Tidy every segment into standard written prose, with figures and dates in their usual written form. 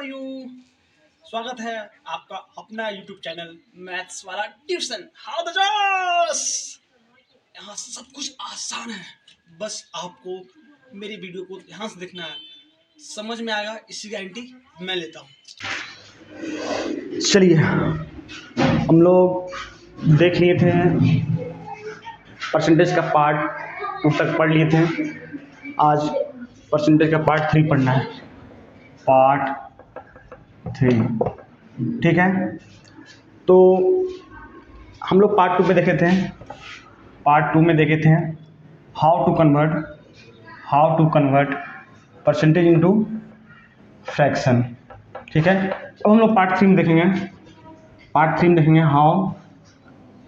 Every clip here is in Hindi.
यू। स्वागत है आपका अपना यूट्यूब चैनल मैथ्स वाला ट्यूशन। How the jaws. यहाँ सब कुछ आसान है, बस आपको मेरी वीडियो को ध्यान से देखना है, समझ में आएगा इसकी गारंटी मैं लेता हूँ। चलिए, हम लोग देख लिए थे परसेंटेज का पार्ट 2 तक पढ़ लिए थे। आज परसेंटेज का पार्ट 3 पढ़ना है, पार्ट 3। ठीक है, तो हम लोग पार्ट 2 पे देखे थे। पार्ट 2 में देखे थे how to convert percentage into fraction. ठीक है, अब हम लोग पार्ट 3 में देखेंगे। पार्ट 3 में देखेंगे how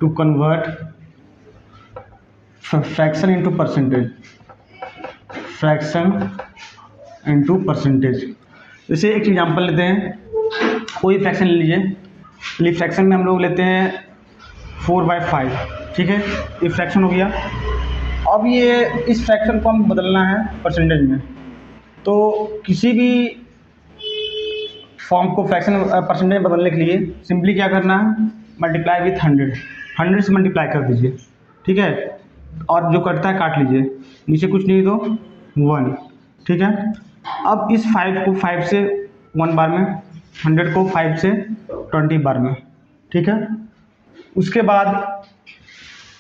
to convert fraction into percentage. Fraction into percentage. जैसे एक एग्जांपल लेते हैं, कोई फ्रैक्शन ले लीजिए। चलिए, फ्रैक्शन में हम लोग लेते हैं 4/5। ठीक है, ये फ्रैक्शन हो गया। अब ये इस फ्रैक्शन को हम बदलना है परसेंटेज में। तो किसी भी फॉर्म को फ्रैक्शन परसेंटेज में बदलने के लिए सिंपली क्या करना है, मल्टीप्लाई विथ 100 से मल्टीप्लाई कर दीजिए। ठीक है, और जो कटता है काट लीजिए, नीचे कुछ नहीं तो 1। ठीक है, अब इस 5 को 5 से 1 बार में, 100 को 5 से 20 बार में। ठीक है, उसके बाद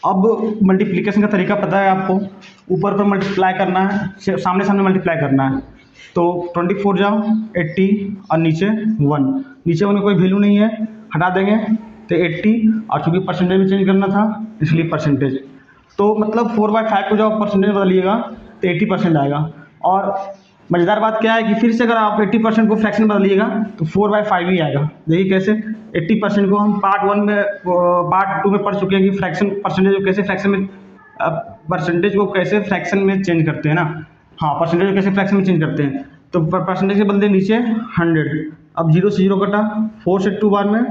अब मल्टीप्लिकेशन का तरीका पता है आपको, ऊपर पर मल्टीप्लाई करना है, सामने सामने मल्टीप्लाई करना है। तो 24 जाओ 80 और नीचे 1, नीचे 1 में कोई वैल्यू नहीं है, हटा देंगे तो 80। और चूँकि परसेंटेज में चेंज करना था इसलिए परसेंटेज, तो मतलब 4/5 को जब परसेंटेज बदलिएगा तो 80% आएगा। और मज़ेदार बात क्या है कि फिर से अगर आप 80% को फ्रैक्शन बदलिएगा तो 4/5 ही आएगा। देखिए कैसे 80% को हम पार्ट 1 में, पार्ट 2 में पढ़ चुके हैं कि फ्रैक्शन परसेंटेज को कैसे फ्रैक्शन में, परसेंटेज को कैसे फ्रैक्शन में चेंज करते हैं ना। हाँ, परसेंटेज को कैसे फ्रैक्शन में चेंज करते हैं। तो परसेंटेज के बदले नीचे 100, अब 0 से 0 कटा, 4 से 2 बार में,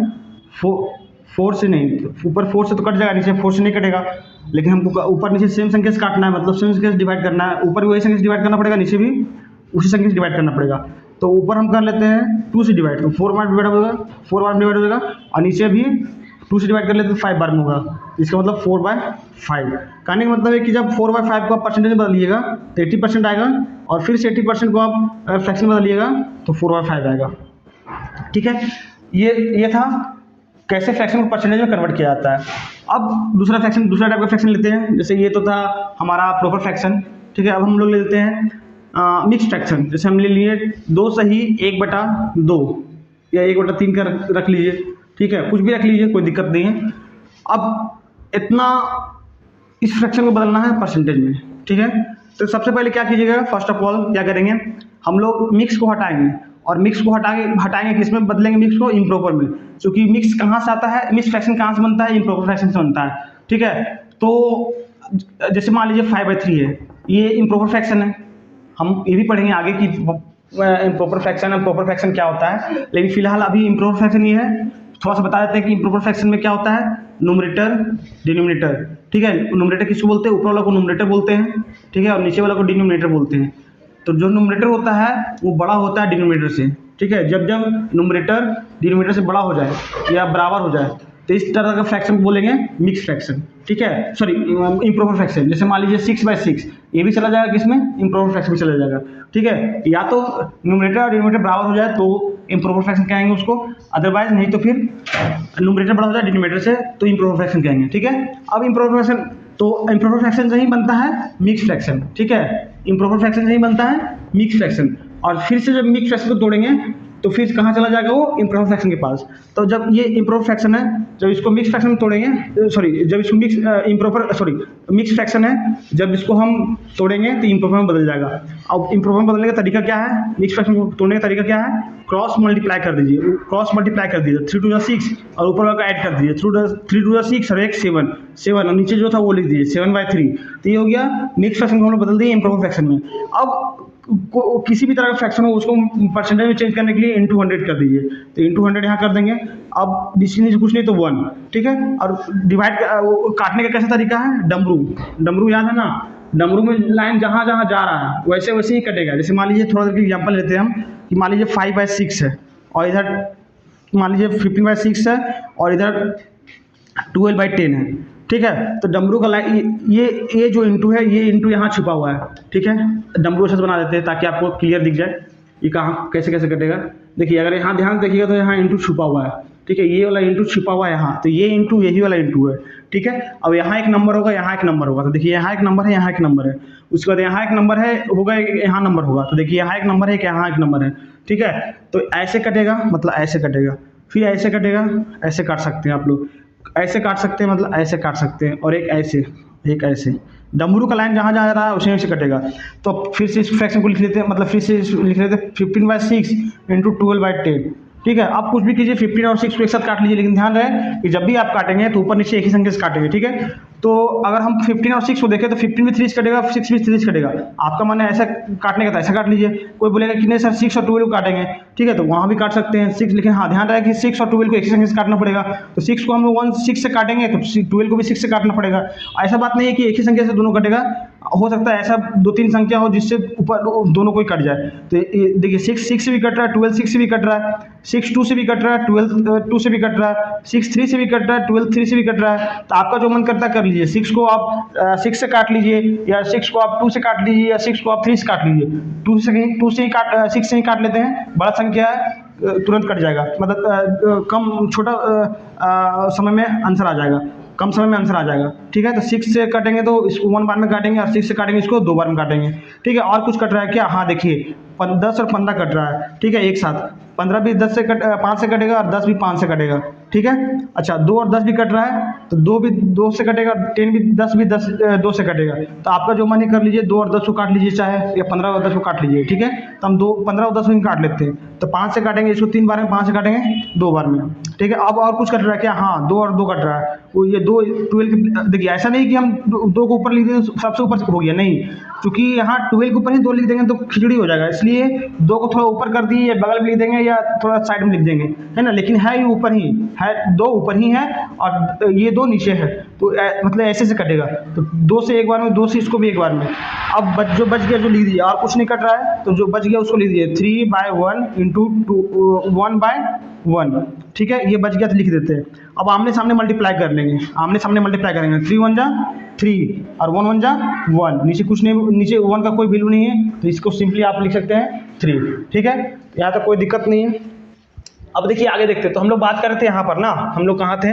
4 से नहीं, ऊपर 4 से तो कट जाएगा, नीचे 4 से नहीं कटेगा। लेकिन हमको ऊपर नीचे सेम संख्या से काटना है, मतलब सेम संख्या से डिवाइड करना है। ऊपर भी वही संख्या से डिवाइड करना पड़ेगा, नीचे भी उसी संख्या से डिवाइड करना पड़ेगा। तो ऊपर हम कर लेते हैं 2 से डिवाइड, तो 4 बार डिवाइड होगा, 4 बार डिवाइड हो जाएगा। और नीचे भी 2 से डिवाइड कर लेते तो 5 बार में होगा, इसका मतलब 4/5। कहने का मतलब है कि जब 4/5 को आप परसेंटेज में बदलिएगा तो 80% आएगा, और फिर से 80% को आप फ्रैक्शन में बदलिएगा तो 4/5 आएगा। ठीक है, ये था कैसे फ्रैक्शन को परसेंटेज में कन्वर्ट किया जाता है। अब दूसरा टाइप का फ्रैक्शन लेते हैं। जैसे ये तो था हमारा प्रॉपर फ्रैक्शन। ठीक है, अब हम लोग ले लेते हैं मिक्स फ्रैक्शन। जैसे हम ले लिए 2 सही 1/2 या 1/3 का रख लीजिए। ठीक है, कुछ भी रख लीजिए, कोई दिक्कत नहीं है। अब इतना इस फ्रैक्शन को बदलना है परसेंटेज में। ठीक है, तो सबसे पहले क्या कीजिएगा, फर्स्ट ऑफ ऑल क्या करेंगे, हम लोग मिक्स को हटाएंगे। और मिक्स को हटाएंगे किसमें बदलेंगे, मिक्स को इम्प्रॉपर में। क्योंकि मिक्स कहाँ से आता है, मिक्स फ्रैक्शन कहाँ से बनता है, इम्प्रॉपर फ्रैक्शन से बनता है। ठीक है, तो जैसे मान लीजिए 5/3 है, ये इम्प्रॉपर फ्रैक्शन है। हम ये भी पढ़ेंगे आगे कि इम्प्रॉपर फ्रैक्शन और प्रॉपर फ्रैक्शन क्या होता है, लेकिन फिलहाल अभी इम्प्रॉपर फ्रैक्शन ये है। थोड़ा सा बता देते हैं कि इम्प्रॉपर फ्रैक्शन में क्या होता है, न्यूमरेटर डिनोमिनेटर। ठीक है, न्यूमरेटर किसको बोलते हैं, ऊपर वाला को न्यूमरेटर बोलते हैं। ठीक है, और नीचे वाला को डिनोमिनेटर बोलते हैं। तो जो न्यूमरेटर होता है वो बड़ा होता है डिनोमिनेटर से। ठीक है, जब न्यूमरेटर डिनोमिनेटर से बड़ा हो जाए या बराबर हो जाए तो इस तरह का फ्रैक्शन बोलेंगे मिक्स फ्रैक्शन। ठीक है, सॉरी इम्प्रॉपर फ्रैक्शन। जैसे मान लीजिए 6/6, ये भी चला जाएगा किसमें, इम्प्रॉपर फ्रैक्शन में चला जाएगा। ठीक है, या तो न्यूमरेटर और डिनोमिनेटर बराबर हो जाए तो इम्प्रॉपर फ्रैक्शन कहेंगे उसको, अदरवाइज नहीं तो फिर न्यूमरेटर बड़ा हो जाए डिनोमिनेटर से तो इम्प्रॉपर फ्रैक्शन कहेंगे। ठीक है, अब इम्प्रॉपर फ्रैक्शन, तो इम्प्रॉपर फ्रैक्शन से ही बनता है मिक्स फ्रैक्शन। ठीक है, इम्प्रॉपर फ्रैक्शन से ही बनता है मिक्स फ्रैक्शन। और फिर से जब मिक्स फ्रैक्शन को तोड़ेंगे तो फिर कहाँ चला जाएगा वो, इम्प्रॉपर फ्रैक्शन के पास। तो जब ये इम्प्रॉपर फ्रैक्शन है, जब इसको मिक्स फ्रैक्शन में तोड़ेंगे, जब इसको मिक्स फ्रैक्शन है, जब इसको हम तोड़ेंगे तो इम्प्रॉपर में बदल जाएगा। अब इम्प्रॉपर में बदलने का तरीका क्या है, मिक्स फ्रैक्शन को तोड़ने का तरीका क्या है, क्रॉस मल्टीप्लाई कर दीजिए। 3 2 6 और ऊपर वाला ऐड कर दीजिए, 3 2 6 और 1 7 और नीचे जो था वो लिख दीजिए 7/3। तो ये हो गया मिक्स फ्रैक्शन को हम लोग बदल दिए इम्प्रॉपर फ्रैक्शन में। अब किसी भी तरह का फ्रैक्शन हो उसको परसेंटेज में चेंज करने के लिए इनटू 100 कर दीजिए। तो इनटू 100 यहाँ कर देंगे। अब नीचे कुछ नहीं तो 1। ठीक है, और डिवाइड काटने का कैसा तरीका है, डमरू याद है ना। डमरू में लाइन जहाँ जहाँ जा रहा है वैसे वैसे ही कटेगा। जैसे मान लीजिए थोड़ा देर की एग्जाम्पल लेते हैं हम कि मान लीजिए 5/6 है। और इधर मान लीजिए 15/6 है और इधर 12/10 है, ठीक है। तो डमरू का लाइन ये जो इंटू है, ये इंटू यहाँ छुपा हुआ है, ठीक है। डमरू अच्छे से बना देते हैं ताकि आपको क्लियर दिख जाए ये कहाँ कैसे कैसे कटेगा। देखिए अगर यहाँ ध्यान देखिएगा तो यहाँ इंटू छुपा हुआ है, ठीक है। ये वाला इंटू छुपा हुआ है यहाँ, तो ये इंटू यही वाला इंटू है, ठीक है। अब यहाँ एक नंबर होगा, यहाँ एक नंबर होगा, तो देखिए यहाँ एक नंबर है, यहाँ एक नंबर है। उसके बाद यहाँ एक नंबर है होगा, यहाँ नंबर होगा, तो देखिए यहाँ एक नंबर है कि यहाँ एक नंबर है, ठीक है। तो ऐसे कटेगा, मतलब ऐसे कटेगा, फिर ऐसे कटेगा, ऐसे काट सकते हैं आप लोग, ऐसे काट सकते हैं, मतलब ऐसे काट सकते हैं, और एक ऐसे डमरू का लाइन जहाँ जहाँ जा रहा है उसी से कटेगा। तो फिर से इस फ्रैक्शन को लिख लेते हैं, मतलब फिर से लिख लेते हैं 15/6 इंटू 12/10, ठीक है। आप कुछ भी कीजिए, 15 और 6 को एक साथ काट लीजिए, लेकिन ध्यान रहे कि जब भी आप काटेंगे तो ऊपर नीचे एक ही संख्या से काटेंगे, ठीक है। तो अगर हम 15 और 6 को देखें तो 15 भी 3 से कटेगा, 6 भी 3 से कटेगा। आपका मन है ऐसा काटने का तो ऐसा काट लीजिए। कोई बोलेगा कि नहीं सर 6 और 12 को काटेंगे, ठीक है, तो वहाँ भी काट सकते हैं 6, लेकिन हाँ ध्यान रहे कि 6 और 12 को एक ही संख्या से काटना पड़ेगा। तो 6 को हम लोग 6 से काटेंगे तो 12 को भी 6 से काटना पड़ेगा। ऐसा बात नहीं है कि एक ही संख्या से दोनों कटेगा, हो सकता है ऐसा 2-3 संख्या हो जिससे ऊपर दोनों को ही कट जाए। तो देखिए 6 से भी कट रहा है, 12 6 से भी कट रहा है, 6 2 से भी कट रहा है, 12 2 से भी कट रहा है, 6 3 से भी कट रहा है, 12 3 से भी कट रहा है। तो आपका जो मन करता है कर लीजिए। 6 को आप 6 से काट लीजिए, या 6 को आप 2 से काट लीजिए, या 6 को आप 3 से काट लीजिए। 2 से ही काट 6 से ही काट लेते हैं, बड़ा संख्या है तुरंत कट जाएगा, मतलब कम छोटा समय में आंसर आ जाएगा, कम समय में आंसर आ जाएगा, ठीक है। तो 6 से काटेंगे तो इसको 1 बार में काटेंगे, और 6 से काटेंगे इसको 2 बार में काटेंगे, ठीक है। और कुछ कट रहा है क्या? हाँ देखिए 10 और 15 कट रहा है, ठीक है, एक साथ। 15 भी 5 से कटेगा, और 10 भी 5 से कटेगा, ठीक है। अच्छा 2 और 10 भी कट रहा है, तो 2 भी 2 से कटेगा, 10 भी 2 से कटेगा। तो आपका जो मन है कर लीजिए, 2 और 10 को काट लीजिए चाहे, या 15 और 10 को काट लीजिए, ठीक है। तो हम 15 और 10 को ही काट लेते हैं। तो 5 से काटेंगे इसको 3 बार में, 5 से काटेंगे 2 बार में, ठीक है। अब और कुछ कट रहा है क्या? हाँ 2 और 2 कट रहा है, वो ये 2 12। देखिए ऐसा नहीं कि हम 2 को ऊपर लिख दें सबसे ऊपर हो गया, नहीं, क्योंकि यहाँ 12 के ऊपर ही 2 लिख देंगे तो खिचड़ी हो जाएगा, इसलिए 2 को थोड़ा ऊपर कर दिए, या बगल में लिख देंगे, या थोड़ा साइड में लिख देंगे, है ना। लेकिन है ये ऊपर ही है, 2 ऊपर ही है और ये 2 नीचे है, तो मतलब ऐसे से कटेगा। तो 2 से एक बार में, 2 से इसको भी एक बार में। अब जो बच गया जो लिख दिया, और कुछ नहीं कट रहा है, तो जो बच गया उसको लिख दिए 3/1 इंटू 1/1, ठीक है। ये बच गया तो लिख देते हैं। अब आमने सामने मल्टीप्लाई कर लेंगे, आमने सामने मल्टीप्लाई करेंगे। 3 1 जा 3 और 1 1 जा 1, नीचे कुछ नहीं, नीचे 1 का कोई वैल्यू नहीं है, तो इसको सिंपली आप लिख सकते हैं 3, ठीक है। यहाँ तक कोई दिक्कत नहीं है। अब देखिए आगे देखते हैं। तो हम लोग बात कर रहे थे यहाँ पर ना, हम लोग कहाँ थे?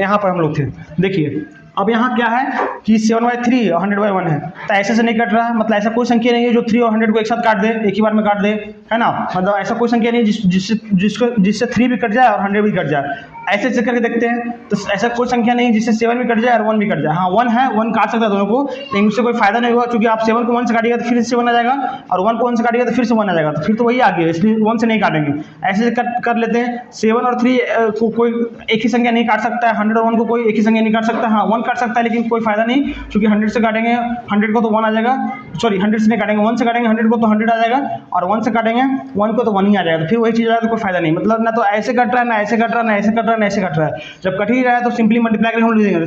यहाँ पर हम लोग थे। देखिए अब यहाँ क्या है कि 7/3 और 100/1 है, तो ऐसे से नहीं कट रहा है, मतलब ऐसा कोई संख्या नहीं है जो 3 और 100 को एक साथ काट दे, एक ही बार में काट दे, है ना। मतलब ऐसा कोई संख्या नहीं है जिससे 3 भी कट जाए और 100 भी कट जाए। ऐसे से करके देखते हैं, तो ऐसा कोई संख्या नहीं है जिससे 7 भी कट जाए और 1 भी कट जाए। हाँ 1 है, 1 काट सकता है दोनों को, लेकिन उससे कोई फायदा नहीं होगा, क्योंकि आप 7 को 1 से काटिएगा तो फिर से 1 आ जाएगा, और 1 को 1 से काटिएगा तो फिर से 1 आ जाएगा, तो फिर तो वही आ गया, इसलिए 1 से नहीं काटेंगे। ऐसे से कर लेते हैं। 7 और 3 को कोई एक ही संख्या नहीं काट सकता है, 100 और 1 को कोई एक ही संख्या नहीं काट सकता। हाँ 1 काट सकता है, लेकिन कोई फायदा नहीं, क्योंकि 100 से काटेंगे 100 को तो 1 आ जाएगा, सॉरी 100 से नहीं काटेंगे, 1 से काटेंगे 100 को तो 100 आ जाएगा, और 1 से काटेंगे 1 को तो 1 ही आ जाएगा, तो फिर वही चीज़ आ जाएगा, तो कोई फायदा नहीं। मतलब ना तो ऐसे कट रहा है, ना ऐसे कट रहा है, ना ऐसे कट रहा है, ना ऐसे कट रहा है। जब कट ही रहा है तो सिंपली मल्टीप्लाई करके हम लिख देंगे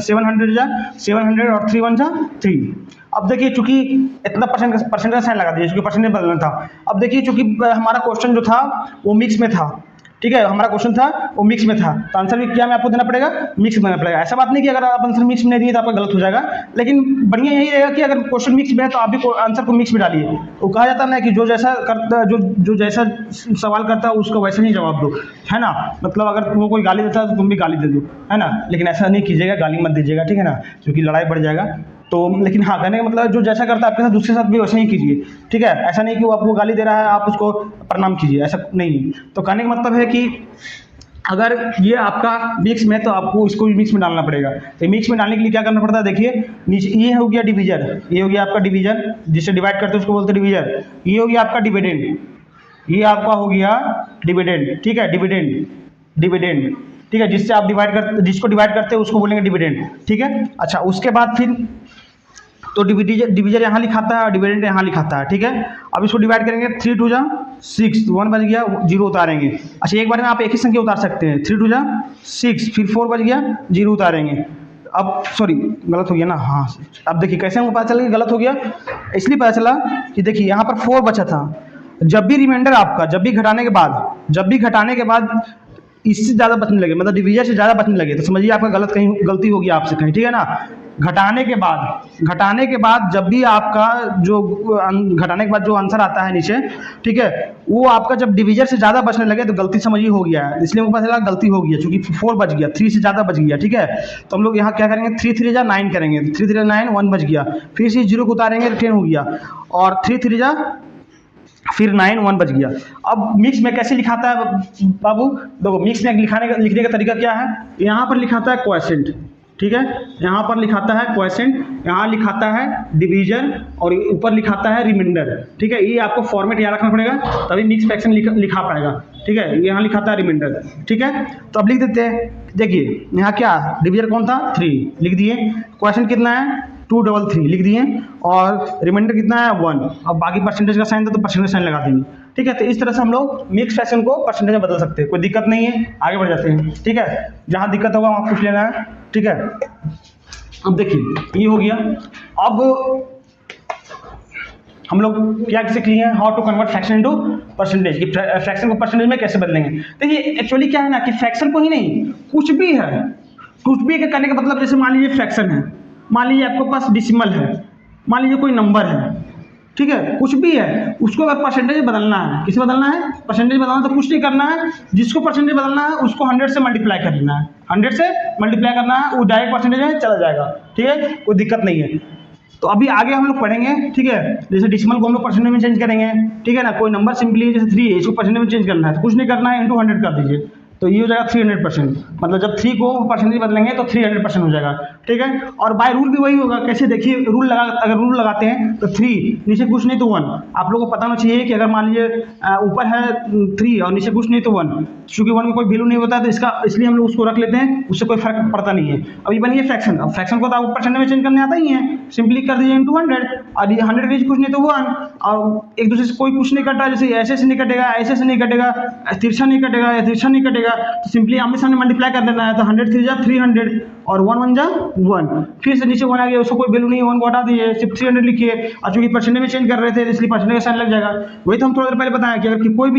700 जा 700 और 3 1 जा 3। अब देखिए चूंकि इतना परसेंट का साइन लगा दीजिए, क्योंकि परसेंटेज बदलना था। अब देखिए चूंकि हमारा क्वेश्चन जो था वो मिक्स में था, ठीक है, हमारा क्वेश्चन था वो मिक्स में था, तो आंसर भी क्या में आपको देना पड़ेगा? मिक्स में देना पड़ेगा। ऐसा बात नहीं कि अगर आप आंसर मिक्स में नहीं दिए तो आपका गलत हो जाएगा, लेकिन बढ़िया यही रहेगा कि अगर क्वेश्चन मिक्स में है तो आप भी आंसर को मिक्स में डालिए। तो कहा जाता है ना कि जो जैसा करता, जो जैसा सवाल करता है उसको वैसे ही जवाब दो, है ना। मतलब अगर वो कोई गाली देता है तो तुम भी गाली दे दो, है ना, लेकिन ऐसा नहीं कीजिएगा, गाली मत दीजिएगा, ठीक है ना, क्योंकि लड़ाई बढ़ जाएगा। तो लेकिन हाँ कहने का मतलब जो जैसा करता है आपके साथ दूसरे साथ भी वैसे ही कीजिए, ठीक है। ऐसा नहीं कि वो आपको गाली दे रहा है आप उसको प्रणाम कीजिए, ऐसा नहीं। तो कहने का मतलब है कि अगर ये आपका मिक्स में, तो आपको इसको भी मिक्स में डालना पड़ेगा। तो मिक्स में डालने के लिए क्या करना पड़ता है? देखिए नीचे ये हो गया डिवीजन, ये हो गया आपका डिवीजन, जिसे डिवाइड करते हैं उसको बोलते हैं डिवीजन। ये हो गया आपका डिविडेंड, ये आपका हो गया डिविडेंड, ठीक है, डिविडेंड, ठीक है, जिससे आप जिसको डिवाइड करते हैं उसको बोलेंगे डिविडेंड, ठीक है। अच्छा उसके बाद फिर तो डिवीजन यहाँ लिखाता है और डिविडेंड यहाँ लिखाता है, ठीक है। अब इसको डिवाइड करेंगे, 3 2 जा 6, 1 बच गया, 0 उतारेंगे। अच्छा एक बार में आप एक ही संख्या उतार सकते हैं, 3 2 जा 6, फिर 4 बच गया, 0 उतारेंगे। अब सॉरी गलत हो गया ना, हाँ अब देखिए कैसे हमको पता चला कि गलत हो गया, इसलिए पता चला कि देखिए यहाँ पर 4 बचा था, जब भी रिमाइंडर आपका, जब भी घटाने के बाद इससे ज़्यादा बचने लगे, मतलब डिवीजन से ज़्यादा बचने लगे, तो समझिए आपका गलती होगी आपसे कहीं, ठीक है ना। घटाने के बाद जब भी आपका जो घटाने के बाद जो आंसर आता है नीचे, ठीक है, वो आपका जब डिवीजन से ज़्यादा बचने लगे तो गलती समझिए हो गया है, इसलिए मुझे पता चला गलती हो गई है, चूंकि 4 बच गया, 3 से ज़्यादा बच गया, ठीक है। तो हम लोग यहाँ क्या करेंगे, 3 3 जा 9 करेंगे, 3 3 9 1 बच गया, फिर से 0 को उतारेंगे तो 10 हो गया, और 3 3 जा फिर 9 1 बच गया। अब मिक्स में कैसे लिखाता है बाबू, देखो मिक्स में लिखने का तरीका क्या है, यहाँ पर लिखाता है क्वोशिएंट, ठीक है, यहाँ पर लिखाता है क्वोशिएंट, यहाँ लिखाता है डिवीजन, और ऊपर लिखाता है रिमाइंडर, ठीक है। ये आपको फॉर्मेट याद रखना पड़ेगा, तभी मिक्स फ्रैक्शन लिखा पाएगा, ठीक है। यहाँ लिखाता है रिमाइंडर, ठीक है। तो अब लिख देते हैं, देखिए यहाँ क्या डिवीजन कौन था, 3 लिख दिए, क्वोशिएंट कितना है 233 लिख दिए, और रिमाइंडर कितना है 1। अब बाकी परसेंटेज का साइन था तो परसेंटेज साइन लगा देंगे, ठीक है। तो इस तरह से हम लोग मिक्स फ्रैक्शन को परसेंटेज में बदल सकते हैं, कोई दिक्कत नहीं है, आगे बढ़ जाते हैं, ठीक है। जहाँ दिक्कत होगा वहाँ पूछ लेना है, ठीक है। अब देखिए ये हो गया। अब हम लोग क्या सीख लिए हैं, how to convert fraction into percentage, कि फ्रैक्शन को परसेंटेज में कैसे बदलेंगे। देखिए एक्चुअली क्या है ना कि फ्रैक्शन को ही नहीं, कुछ भी है, कुछ भी करने का मतलब, जैसे मान लीजिए फ्रैक्शन है, मान लीजिए आपके पास डिसिमल है, मान लीजिए कोई नंबर है, ठीक है, कुछ भी है, उसको अगर परसेंटेज बदलना है, किसे बदलना है, परसेंटेज बदलना, तो कुछ नहीं करना है, जिसको परसेंटेज बदलना है उसको 100 से मल्टीप्लाई कर लेना है, 100 से मल्टीप्लाई करना है, वो डायरेक्ट परसेंटेज में चला जाएगा, ठीक है, कोई दिक्कत नहीं है। तो अभी आगे हम लोग पढ़ेंगे, ठीक है। जैसे डिसिमल को हम लोग परसेंटेज में चेंज करेंगे, ठीक है ना, कोई नंबर सिंपली जैसे 3 है, इसको परसेंटेज में चेंज करना है, तो कुछ नहीं करना है, इंटू 100 कर दीजिए, तो ये हो जाएगा 300%, मतलब जब 3 को परसेंटेज बदलेंगे तो 300% हो जाएगा, ठीक है। और बाय रूल भी वही होगा, कैसे देखिए, अगर रूल लगाते हैं तो 3 नीचे कुछ नहीं तो 1, आप लोगों को पता होना चाहिए कि अगर मान लीजिए ऊपर है 3 और नीचे कुछ नहीं तो 1, चूंकि 1 का कोई वैल्यू नहीं होता है, तो इसलिए हम लोग उसको रख लेते हैं, उससे कोई फर्क पड़ता नहीं है। अब ये बनिए फ्रैक्शन, अब फ्रैक्शन को तो आपको परसेंटेज में चेंज करने आता ही है, सिंपली कर दीजिए इंटू 100, और ये 100 नीचे कुछ नहीं तो 1, और एक दूसरे से कोई कुछ नहीं कट रहा, जैसे ऐसे से नहीं कटेगा, ऐसे से नहीं कटेगा, तिरछा नहीं कटेगा या तिरछा नहीं कटेगा, तो सिंपली आमने सामने मल्टीप्लाई कर देना है, तो 100 3 जा 300 और 1 1 जा 1, फिर से नीचे 1 आ गया, उसको कोई वैल्यू नहीं है, 1 को हटा दीजिए, सिर्फ 300 लिखिए, और चूंकि परसेंटेज में चेंज कर रहे थे इसलिए परसेंटेज का साइन लग जाएगा। वही तो हम थोड़ा देर पहले बताया कि अगर कोई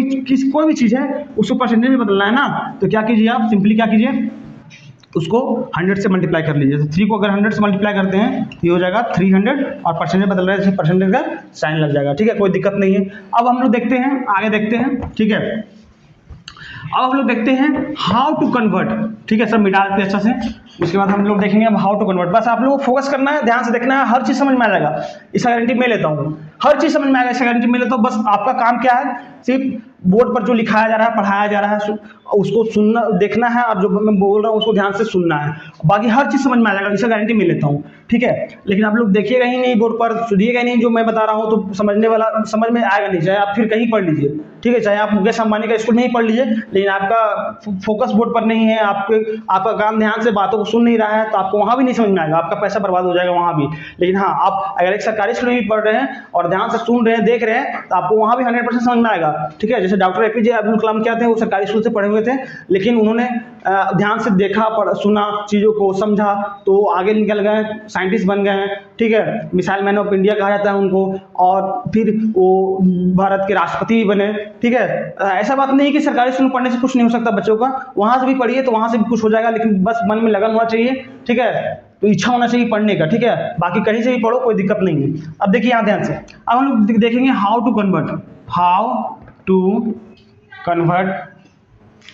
भी चीज़ है उसको परसेंटेज में बदलना है ना, तो क्या कीजिए आप, सिंपली क्या कीजिए, उसको 100 से मल्टीप्लाई कर लीजिए। तो 3 को अगर 100 से मल्टीप्लाई करते हैं तो ये हो जाएगा 300, और परसेंटेज बदल रहे हैं, परसेंटेज का साइन लग जाएगा, ठीक है, कोई दिक्कत नहीं है। अब हम लोग देखते हैं, आगे देखते हैं, ठीक है। अब हम लोग देखते हैं हाउ टू कन्वर्ट, ठीक है, सब मिटा देते हैं अच्छा से, उसके बाद हम लोग देखेंगे अब हाउ टू कन्वर्ट। बस आप लोगों को फोकस करना है, ध्यान से देखना है, हर चीज़ समझ में आ जाएगा, इसका गारंटी मैं लेता हूँ, हर चीज़ समझ में आएगा, इसका गारंटी मैं लेता हूँ। बस आपका काम क्या है, सिर्फ बोर्ड पर जो लिखाया जा रहा है, पढ़ाया जा रहा है, उसको सुनना, देखना है, और जो मैं बोल रहा हूँ उसको ध्यान से सुनना है, बाकी हर चीज़ समझ में आ जाएगा, इसका गारंटी मैं लेता हूँ, ठीक है। लेकिन आप लोग देखिएगा ही नहीं बोर्ड पर, सुनिएगा नहीं जो मैं बता रहा हूँ, तो समझ में आएगा नहीं, चाहे आप फिर कहीं पढ़ लीजिए, ठीक है, चाहे आप मुकेश अंबानी का स्कूल में ही पढ़ लीजिए, लेकिन आपका फोकस बोर्ड पर नहीं है, आपका काम ध्यान से बातों को सुन नहीं रहा है, तो आपको वहाँ भी नहीं समझ में आएगा, आपका पैसा बर्बाद हो जाएगा वहाँ भी। लेकिन हाँ, आप अगर एक सरकारी स्कूल में भी पढ़ रहे हैं और ध्यान से सुन रहे हैं, देख रहे हैं, तो आपको वहाँ भी 100% समझ में आएगा, ठीक है। जैसे डॉक्टर APJ अब्दुल कलाम क्या थे, वो सरकारी स्कूल से पढ़े हुए थे, लेकिन उन्होंने ध्यान से देखा, सुना, चीज़ों को समझा, तो आगे निकल गए, साइंटिस्ट बन गए, ठीक है, मिसाइल मैन ऑफ इंडिया कहा जाता है उनको, और फिर वो भारत के राष्ट्रपति बने, ठीक है। ऐसा बात नहीं कि सरकारी स्कूल में पढ़ने से कुछ नहीं हो सकता बच्चों का, वहाँ से भी पढ़िए तो वहाँ से भी कुछ हो जाएगा, लेकिन बस मन में लगन होना चाहिए, ठीक है, तो इच्छा होना चाहिए पढ़ने का, ठीक है, बाकी कहीं से भी पढ़ो कोई दिक्कत नहीं है। अब देखिए यहाँ ध्यान से, अब हम लोग देखेंगे हाउ टू कन्वर्ट,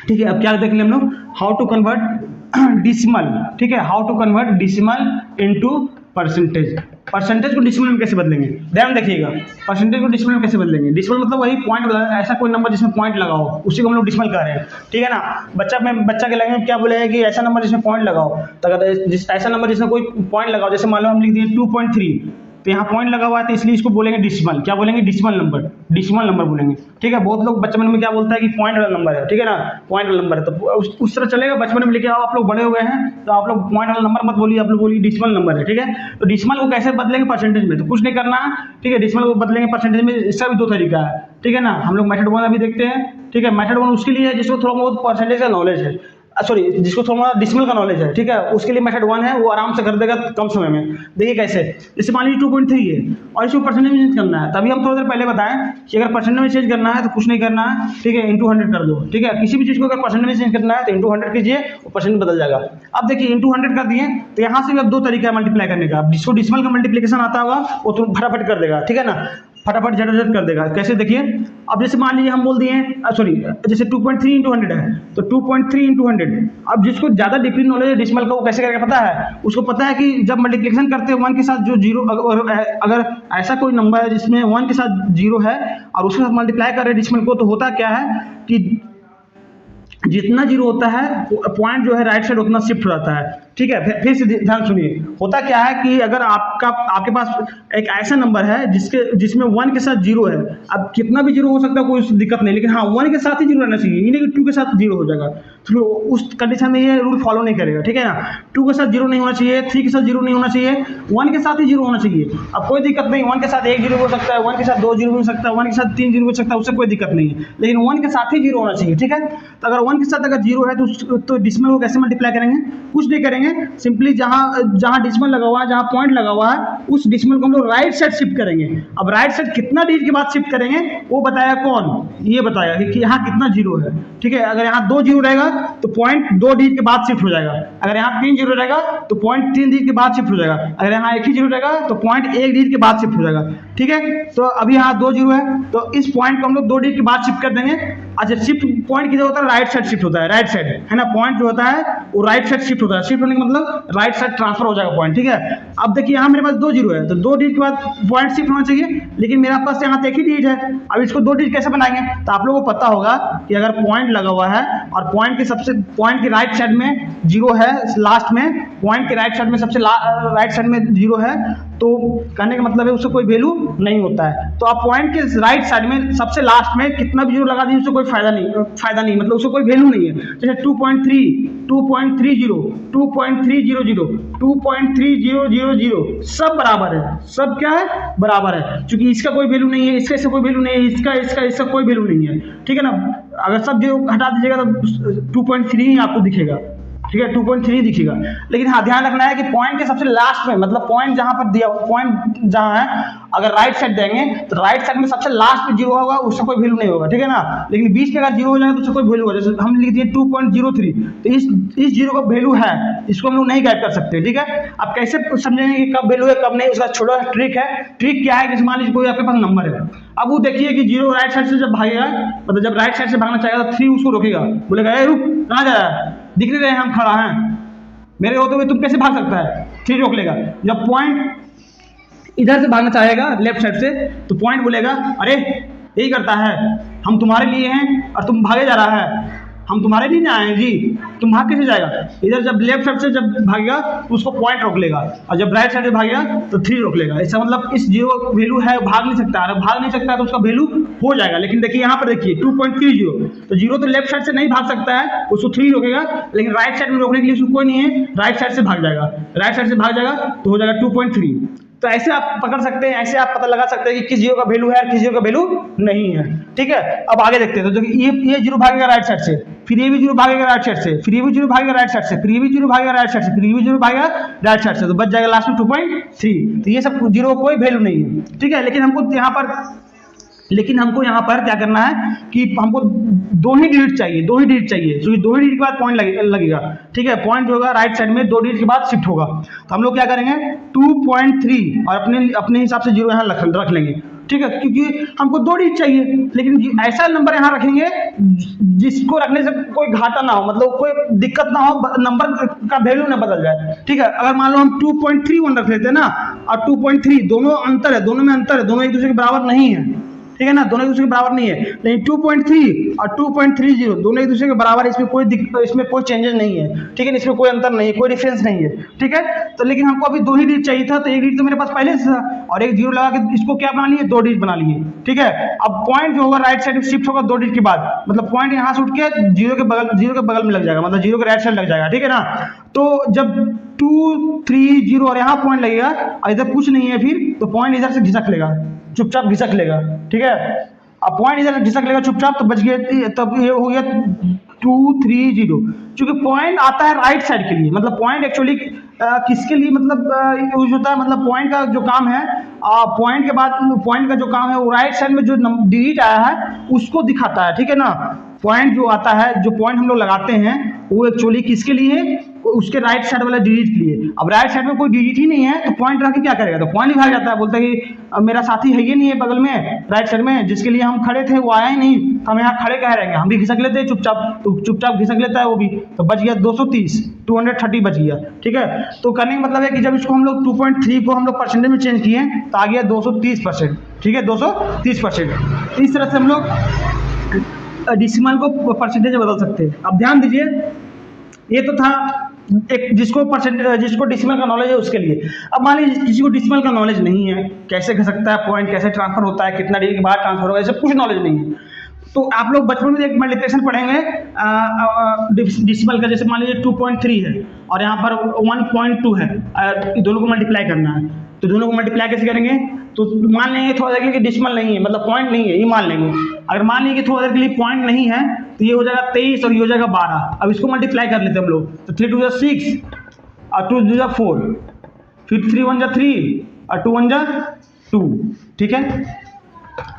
ठीक है। अब क्या देख लें हम लोग, हाउ टू कन्वर्ट डिसिमल, ठीक है, how to convert decimal into percentage. Percentage को डिसिमल में कैसे बदलेंगे, ध्यान देखिएगा, परसेंटेज को डिसिमल में कैसे बदलेंगे। डिसिमल मतलब वही पॉइंट, ऐसा कोई नंबर जिसमें पॉइंट लगाओ, उसी को हम लोग डिसिमल कह रहे हैं, ठीक है ना। बच्चा के लैंग्वेज में क्या बोलेगा कि ऐसा नंबर जिसमें पॉइंट लगाओ, तो अगर ऐसा नंबर जिसमें कोई पॉइंट लगाओ, जैसे मान लो हम लिख दिए 2.3, तो यहाँ पॉइंट लगा हुआ है, तो इसलिए इसको बोलेंगे डिसिमल, क्या बोलेंगे, डिसिमल नंबर बोलेंगे, ठीक है। बहुत लोग बचपन में क्या बोलता है कि पॉइंट वाला नंबर है, ठीक है ना, पॉइंट वाला नंबर है, तो उस तरह चलेगा, बचपन में लेके आओ, आप लोग बड़े हो गए हैं तो आप लोग पॉइंट वाला नंबर मत बोलिए, आप लोग बोलिए डिसिमल नंबर है, ठीक है। तो डिसिमल को कैसे बदलेंगे परसेंटेज में, तो कुछ नहीं करना है, ठीक है, डिसिमल को बदलेंगे परसेंटेज में, इसका भी 2 तरीका है, ठीक है ना। हम लोग मेथड 1 अभी देखते हैं, ठीक है। मेथड 1 उसके लिए है जिसको थोड़ा बहुत परसेंटेज का नॉलेज है, सॉरी जिसको थोड़ा डिसिमल का नॉलेज है, ठीक है, उसके लिए मेथड 1 है, वो आराम से कर देगा कम समय में। देखिए कैसे, जैसे मान लीजिए 2.3 है और इसको परसेंटेज में चेंज करना है, तभी हम थोड़ी देर पहले बताएं कि अगर परसेंटेज में चेंज करना है तो कुछ नहीं करना है, ठीक है, इंटू 100 कर दो, ठीक है, किसी भी चीज़ को अगर परसेंटेज में चेंज करना है तो इंटू 100 कीजिए, वो परसेंट बदल जाएगा। अब देखिए इंटू 100 कर दिए तो यहाँ से भी अब दो तरीका है मल्टीप्लाई करने का। जिसको डिसिमल का मल्टीप्लिकेशन आता होगा वो तो फटाफट कर देगा, ठीक है ना, फटाफट झट कर देगा। कैसे देखिए, अब जैसे मान लीजिए हम बोल दिए सॉरी जैसे 2.3 इंटू 100 है तो 2.3 इंटू 100। अब जिसको ज़्यादा डीपली नॉलेज है डिसिमल का वो कैसे करेगा पता है, उसको पता है कि जब मल्टीप्लिकेशन करते हैं 1 के साथ जो जीरो, अगर ऐसा कोई नंबर है जिसमें 1 के साथ जीरो है और उसके साथ मल्टीप्लाई कर रहे हैं डिसिमल को, तो होता क्या है कि जितना जीरो होता है पॉइंट जो है राइट साइड उतना शिफ्ट हो जाता है, ठीक है। फिर से ध्यान सुनिए, होता क्या है कि अगर आपके पास एक ऐसा नंबर है जिसमें 1 के साथ जीरो है, अब कितना भी जीरो हो सकता है कोई दिक्कत नहीं, लेकिन हाँ 1 के साथ ही जीरो रहना चाहिए, यानी कि 2 के साथ जीरो हो जाएगा, तो उस कंडीशन में ये रूल फॉलो नहीं करेगा, ठीक है ना। 2 के साथ जीरो नहीं होना चाहिए, 3 के साथ जीरो नहीं होना चाहिए, 1 के साथ ही जीरो होना चाहिए। अब कोई दिक्कत नहीं, 1 के साथ 1 जीरो हो सकता है, 1 के साथ 2 जीरो हो सकता है, 1 के साथ 3 जीरो हो सकता है, उससे कोई दिक्कत नहीं है, लेकिन 1 के साथ ही जीरो होना चाहिए, ठीक है। तो अगर 1 के साथ अगर जीरो है तो डिसिमल को कैसे मल्टीप्लाई करेंगे, कुछ नहीं करेंगे, सिंपली जहां डिसिमल लगा हुआ है, जहां पॉइंट लगा हुआ है, उस डिसिमल को हम लोग राइट साइड शिफ्ट करेंगे। अब राइट साइड कितना डिजिट के बाद शिफ्ट करेंगे वो बताया कौन, ये बताया कि यहाँ कितना जीरो है, ठीक है। अगर यहाँ 2 जीरो रहेगा तो पॉइंट 2 डिजिट के बाद शिफ्ट हो जाएगा, अगर यहाँ 3 जीरो रहेगा तो पॉइंट 3 डिजिट के बाद शिफ्ट हो जाएगा, अगर यहाँ 1 ही जीरो रहेगा तो पॉइंट 1 डिजिट के बाद शिफ्ट हो जाएगा, ठीक है। तो अभी यहाँ 2 जीरो है तो इस पॉइंट को हम लोग 2 डिजिट के बाद शिफ्ट कर देंगे। अच्छा, शिफ्ट पॉइंट किधर होता है, राइट साइड शिफ्ट होता है, राइट साइड है ना, पॉइंट जो होता है वो राइट साइड शिफ्ट होता है, शिफ्ट होने का मतलब राइट साइड ट्रांसफर हो जाएगा पॉइंट, ठीक है। अब देखिए यहाँ मेरे पास 2 जीरो है तो 2 डिजिट के बाद पॉइंट शिफ्ट होना चाहिए, लेकिन मेरे पास यहाँ एक ही डिजिट है। अब इसको 2 डिजिट कैसे बनाएंगे, तो आप लोगों को पता होगा कि अगर पॉइंट लगा हुआ है और पॉइंट के राइट साइड में जीरो है, लास्ट में पॉइंट के राइट साइड में सबसे राइट साइड में जीरो है, तो कहने का मतलब है उससे कोई वैल्यू नहीं होता है। तो आप पॉइंट के राइट साइड में सबसे लास्ट में कितना भी जीरो लगा दीजिए उससे कोई फायदा नहीं, मतलब उससे कोई वैल्यू नहीं है। जैसे 2.3, 2.30, 2.300, 2.3000 सब बराबर है, सब क्या है बराबर है, क्योंकि इसका कोई वैल्यू नहीं है, इसका कोई वैल्यू नहीं है, इसका कोई वैल्यू नहीं है, ठीक है ना। अगर सब जीरो हटा दीजिएगा तो 2.3 ही आपको दिखेगा, ठीक है, 2.3 दिखेगा। लेकिन हाँ ध्यान रखना है कि पॉइंट के सबसे लास्ट में, मतलब पॉइंट जहां पर दिया पॉइंट जहां है, अगर राइट साइड देंगे तो राइट साइड में सबसे लास्ट में जीरो होगा, उससे कोई वैल्यू नहीं होगा, ठीक है ना। लेकिन बीच में अगर जीरो हो जाएगा तो उससे कोई वैल्यू होगा। जैसे हम लिख दिए 2.03, तो इस जीरो का वैल्यू है, इसको हम लोग नहीं गायब कर सकते, ठीक है। अब कैसे समझेंगे कि कब वैल्यू है कब नहीं, उसका छोटा ट्रिक है। ट्रिक क्या है, जैसे मान लीजिए कोई आपके पास नंबर है, अब वो देखिए कि जीरो राइट साइड से जब भागेगा, मतलब जब राइट साइड से भागना चाहेगा तो 3 उसको रोकेगा, बोलेगा ए रुक, कहाँ जा रहा है, दिख नहीं रहे हम खड़ा हैं, मेरे होते हुए तुम कैसे भाग सकता है, 3 रोक लेगा। जब पॉइंट इधर से भागना चाहेगा लेफ्ट साइड से तो पॉइंट बोलेगा अरे यही करता है, हम तुम्हारे लिए हैं और तुम भागे जा रहा है, हम तुम्हारे लिए नहीं आए हैं जी, तुम भाग कैसे जाएगा। इधर जब लेफ्ट साइड से जब भागेगा तो उसको पॉइंट रोक लेगा, और जब राइट साइड से भागेगा तो 3 रोक लेगा। इसका मतलब इस जीरो वैल्यू है, भाग नहीं सकता, अगर भाग नहीं सकता है तो उसका वैल्यू हो जाएगा। लेकिन देखिए यहाँ पर देखिए 2.30, तो जीरो तो लेफ्ट साइड से नहीं भाग सकता है, उसको 3 रोकेगा, लेकिन राइट साइड में रोकने के लिए उसको कोई नहीं है, राइट साइड से भाग जाएगा, राइट साइड से भाग जाएगा तो हो जाएगा 2.3। तो ऐसे आप पकड़ सकते हैं, ऐसे आप पता लगा सकते हैं कि किस जीरो का वैल्यू है और किस जीरो का वैल्यू नहीं है, ठीक है। अब आगे देखते हैं, तो देखिए ये जीरो भागेगा राइट साइड से, फिर ये भी जीरो भागेगा राइट साइड से, फिर ये भी जीरो भागेगा राइट साइड से, फिर ये भी जीरो भागेगा राइट साइड से, फिर ये भी जीरो भागेगा राइट साइड से, तो बच जाएगा लास्ट में 2.3। तो ये सब जीरो का कोई वैल्यू नहीं है, ठीक है। लेकिन हमको यहाँ पर क्या करना है कि हमको 2 ही डिजिट चाहिए, 2 ही डिजिट चाहिए, क्योंकि 2 ही डिजिट के बाद पॉइंट लगेगा, ठीक है। पॉइंट जो होगा राइट साइड में 2 डिजिट के बाद शिफ्ट होगा, तो हम लोग क्या करेंगे 2.3 और अपने हिसाब से जीरो यहाँ रख लेंगे, ठीक है, क्योंकि हमको 2 डिजिट चाहिए। लेकिन ऐसा नंबर यहाँ रखेंगे जिसको रखने से कोई घाटा ना हो, मतलब कोई दिक्कत ना हो, नंबर का वैल्यू ना बदल जाए, ठीक है। अगर मान लो हम 2.31 रख लेते हैं ना, और 2.3 दोनों अंतर है, दोनों में अंतर है, दोनों एक दूसरे के बराबर नहीं है, ठीक है ना, दोनों एक दूसरे के बराबर नहीं है। लेकिन 2.3 और 2.30 दोनों एक दूसरे के बराबर है, इसमें कोई चेंजेस नहीं है, ठीक है, इसमें कोई अंतर नहीं है, कोई डिफरेंस नहीं है, ठीक है। तो लेकिन हमको अभी 2 ही डिजिट चाहिए था, तो 1 डिजिट तो मेरे पास पहले से था, और एक जीरो लगा के इसको क्या बना लिए, 2 डिजिट बना लिए, ठीक है। अब पॉइंट जो होगा राइट साइड में शिफ्ट होगा 2 डिजिट के बाद, मतलब पॉइंट यहाँ से उठ के जीरो के बगल में लग जाएगा, मतलब जीरो के राइट साइड लग जाएगा, ठीक है ना। तो जब 230 और यहाँ पॉइंट लगेगा और इधर कुछ नहीं है, फिर तो पॉइंट इधर से घिसक लेगा, चुपचाप घिसक लेगा, ठीक है। अब पॉइंट इधर घिसक लेगा चुपचाप, तो बच गया, तब ये हो गया 230। चूंकि पॉइंट आता है राइट साइड के लिए, मतलब पॉइंट एक्चुअली किसके लिए मतलब यूज होता है, मतलब पॉइंट का जो काम है, पॉइंट के बाद पॉइंट का जो काम है वो राइट साइड में जो डिजिट आया है उसको दिखाता है, ठीक है ना। पॉइंट जो आता है, जो पॉइंट हम लोग लगाते हैं वो एक्चुअली किसके लिए है, उसके राइट साइड वाला डिजिट के लिए। अब राइट साइड में कोई डिजिट ही नहीं है तो पॉइंट रख के क्या करेगा, तो पॉइंट ही भाग जाता है, बोलता है कि मेरा साथी है ये नहीं है बगल में राइट साइड में, जिसके लिए हम खड़े थे वो आया ही नहीं, तो हम यहाँ खड़े कह रहेंगे, हम भी खिसक लेते हैं चुपचाप, तो चुपचाप खिसक लेता है वो भी, तो बच गया 230, 230 बच गया, ठीक है। तो करने का मतलब है कि जब इसको हम लोग 2.3 को हम लोग परसेंटेज में चेंज किए तो आ गया 230%, ठीक है, 230%। इस तरह से हम लोग डेसिमल को परसेंटेज में बदल सकते हैं। अब ध्यान दीजिए, ये तो था एक जिसको डेसिमल का नॉलेज है उसके लिए। अब मान लीजिए किसी को डेसिमल का नॉलेज नहीं है, कैसे कर सकता है पॉइंट, कैसे ट्रांसफर होता है, कितना डिग्री के बाद ट्रांसफर होगा, ऐसे कुछ नॉलेज नहीं है, तो आप लोग बचपन में एक मल्टीप्लिकेशन पढ़ेंगे डेसिमल का, जैसे मान लीजिए 2.3 है और यहाँ पर 1.2 है, दोनों को मल्टीप्लाई करना है, तो दोनों को मल्टीप्लाई कैसे करेंगे, तो मान लेंगे थोड़ा देर के लिए डेसिमल नहीं है, मतलब पॉइंट नहीं है, ये मान लेंगे। अगर मान लेंगे कि थोड़ा देर के लिए पॉइंट नहीं है तो ये हो जाएगा 23 और ये हो जाएगा 12। अब इसको मल्टीप्लाई कर लेते हैं हम लोग, तो 3 2 6 और 2 2 4, फिर 3 1 3 और 2 1 2, ठीक है।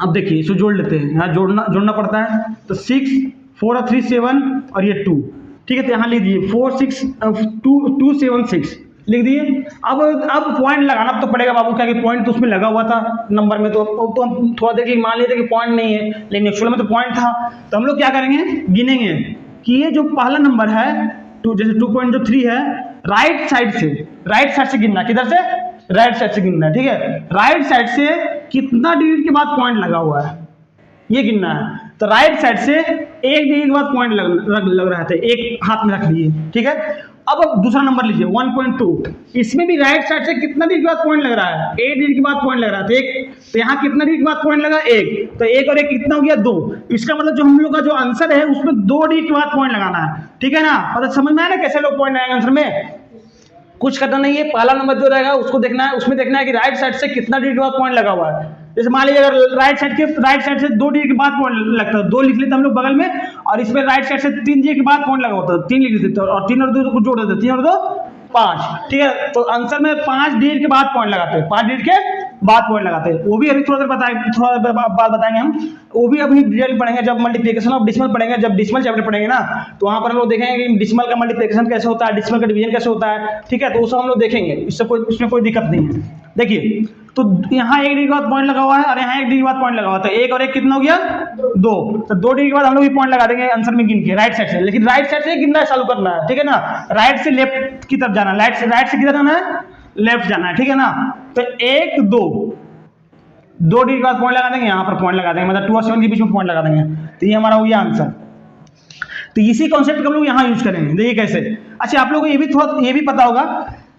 अब देखिए इसको जोड़ लेते हैं, यहाँ जोड़ना पड़ता है, तो 6 4 और 3 7 और ये 2, ठीक है। तो यहाँ लिख दिए 4 6 2 7 6 लिख दिए। अब पॉइंट लगाना तो पड़ेगा बाबू, क्या कि पॉइंट तो उसमें लगा हुआ था नंबर में, तो हम थोड़ा देर के लिए मान लेते कि पॉइंट नहीं है, लेकिन एक्चुअल में तो पॉइंट था। तो हम लोग क्या करेंगे, गिनेंगे कि ये जो पहला नंबर है जैसे 2.3 है, राइट साइड से गिनना, किधर से, राइट साइड से गिनना है, ठीक है। राइट साइड से कितना डिजिट के बाद पॉइंट लगा हुआ है ये गिनना है। तो राइट साइड से 1 डिजिट के बाद पॉइंट लग रहा था, एक हाथ में रख लिए, ठीक है। अब दूसरा नंबर लीजिए 1.2, इसमें भी राइट साइड से कितना डिजिट के बाद पॉइंट लग रहा है, 1 डिजिट के बाद पॉइंट लग रहा है, तो यहाँ कितना डिजिट के बाद पॉइंट लगा, 1, तो 1 और 1 कितना हो गया, 2। इसका मतलब जो हम लोग का जो आंसर है उसमें 2 डिजिट के बाद पॉइंट लगाना है, ठीक है ना। मतलब समझ में आया ना कैसे लोग पॉइंट लगाएंगे आंसर में, कुछ करना नहीं है, पहला नंबर जो रहेगा उसको देखना है, उसमें देखना है कि राइट साइड से कितना डिजिट के बाद पॉइंट लगा हुआ है। जैसे मान लीजिए अगर राइट साइड से 2 डिजिट के बाद पॉइंट लगता है, 2 लिख लेते हम लोग बगल में, और इसमें राइट साइड से 3 डिजिट के बाद पॉइंट लगा होता है, 3 लिख लेते, और 3 और 2 को जोड़ देते, 3 और 2 5, ठीक है। तो आंसर में 5 डिजिट के बाद पॉइंट लगाते हैं, 5 डिजिट के बाद पॉइंट लगाते हैं। वो भी अभी थोड़ा देर बाद बताएंगे हम, वो भी अभी डिटेल पढ़ेंगे जब मल्टीप्लिकेशन ऑफ डेसिमल पढ़ेंगे, जब डेसिमल चैप्टर पढ़ेंगे ना, तो वहाँ पर हम लोग देखेंगे कि डेसिमल का मल्टीप्लिकेशन कैसे होता है, डेसिमल का डिवीजन कैसे होता है, ठीक है। तो वो सब हम लोग देखेंगे, इसमें कोई दिक्कत नहीं है। देखिए तो यहाँ 1 डिग्री के बाद पॉइंट लगा हुआ है और यहाँ 1 डिग्री के बाद पॉइंट लगा हुआ है, तो 1 और 1 कितना हो गया, 2, तो 2 डिग्री के बाद हम लोग भी पॉइंट लगा देंगे आंसर में गिन के राइट साइड से, लेकिन राइट साइड से गिनना चालू करना है, ठीक है ना। राइट से लेफ्ट की तरफ जाना, राइट से किधर जाना है, लेफ्ट जाना है, ठीक है ना। तो 1 2 डिग्री के बाद पॉइंट लगा देंगे, यहाँ पर पॉइंट लगा देंगे, मतलब 2 और 7 के बीच में पॉइंट लगा देंगे, तो ये हमारा हो गया आंसर। तो इसी कॉन्सेप्ट को हम लोग यहाँ यूज करेंगे, देखिए कैसे। अच्छा आप लोगों को ये भी पता होगा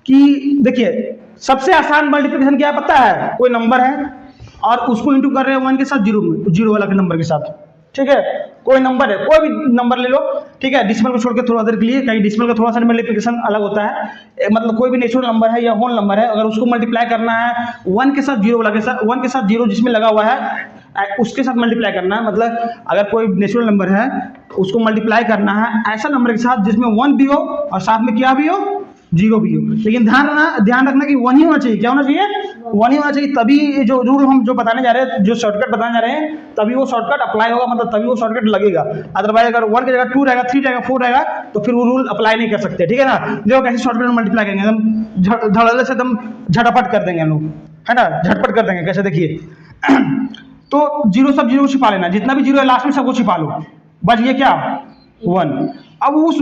कि देखिए सबसे आसान मल्टीप्लिकेशन क्या पता है, कोई नंबर है और उसको इंटू कर रहे हैं 1 के साथ, जीरो वाला के नंबर के साथ, ठीक है। कोई नंबर है, कोई भी नंबर ले लो, ठीक है, डेसिमल को छोड़ के थोड़ा देर के लिए, कहीं डेसिमल का थोड़ा सा मल्टीप्लिकेशन अलग होता है, मतलब कोई भी नेचुरल नंबर है या होल नंबर है, अगर उसको मल्टीप्लाई करना है 1 के साथ जीरो वाला के साथ, 1 के साथ जीरो जिसमें लगा हुआ है उसके साथ मल्टीप्लाई करना है। मतलब अगर कोई नेचुरल नंबर है उसको मल्टीप्लाई करना है ऐसा नंबर के साथ जिसमें 1 भी हो और साथ में क्या भी हो, 0 भी हो, लेकिन ध्यान रखना कि 1 ही होना चाहिए, क्या होना चाहिए, 1 ही होना चाहिए, तभी जो रूल हम जो बताने जा रहे हैं, जो शॉर्टकट बताने जा रहे हैं, तभी वो शॉर्टकट अप्लाई होगा, मतलब तभी वो शॉर्टकट लगेगा। अदरवाइज अगर 1 की जगह 2 रहेगा, 3 रहेगा, 4 रहेगा, तो फिर वो रूल अप्लाई नहीं कर सकते, ठीक है ना। देखो कैसे शॉर्टकट मल्टीप्लाई करेंगे, एकदम धड़ल्ले से एकदम झटापट कर देंगे हम लोग, है ना, झटपट कर देंगे। कैसे देखिए तो 0 सब 0 को छिपा लेना, जितना भी 0 है लास्ट में सबको छिपा लो, बच गया क्या, 1। अब उस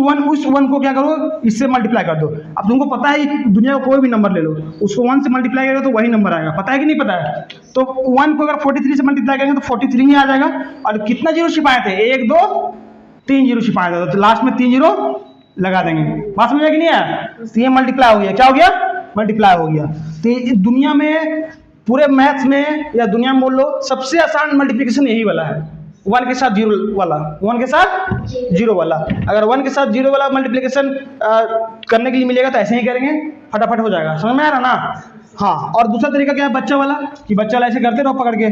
वन को क्या करो, इससे मल्टीप्लाई कर दो। अब तुमको पता है कि दुनिया का कोई भी नंबर ले लो, उसको 1 से मल्टीप्लाई करोगे तो वही नंबर आएगा, पता है कि नहीं पता है। तो 1 को अगर 43 से मल्टीप्लाई करेंगे तो 43 ही आ जाएगा। और कितना जीरो छिपाए थे, 1 2 3 जीरो छिपाए थे, तो लास्ट में 3 जीरो लगा देंगे। बात समझ में कि नहीं आया, तो ये मल्टीप्लाई हो गया, क्या हो गया, मल्टीप्लाई हो गया। तो दुनिया में, पूरे मैथ्स में या दुनिया में बोल लो, सबसे आसान मल्टीप्लिकेशन यही वाला है, 1 के साथ 0 वाला, 1 के साथ 0 वाला। अगर 1 के साथ 0 वाला मल्टीप्लिकेशन करने के लिए मिलेगा तो ऐसे ही करेंगे, फटाफट हो जाएगा, समझ में आ रहा ना। हाँ, और दूसरा तरीका क्या है, बच्चा वाला, कि बच्चा वाला ऐसे करते रहो पकड़ के,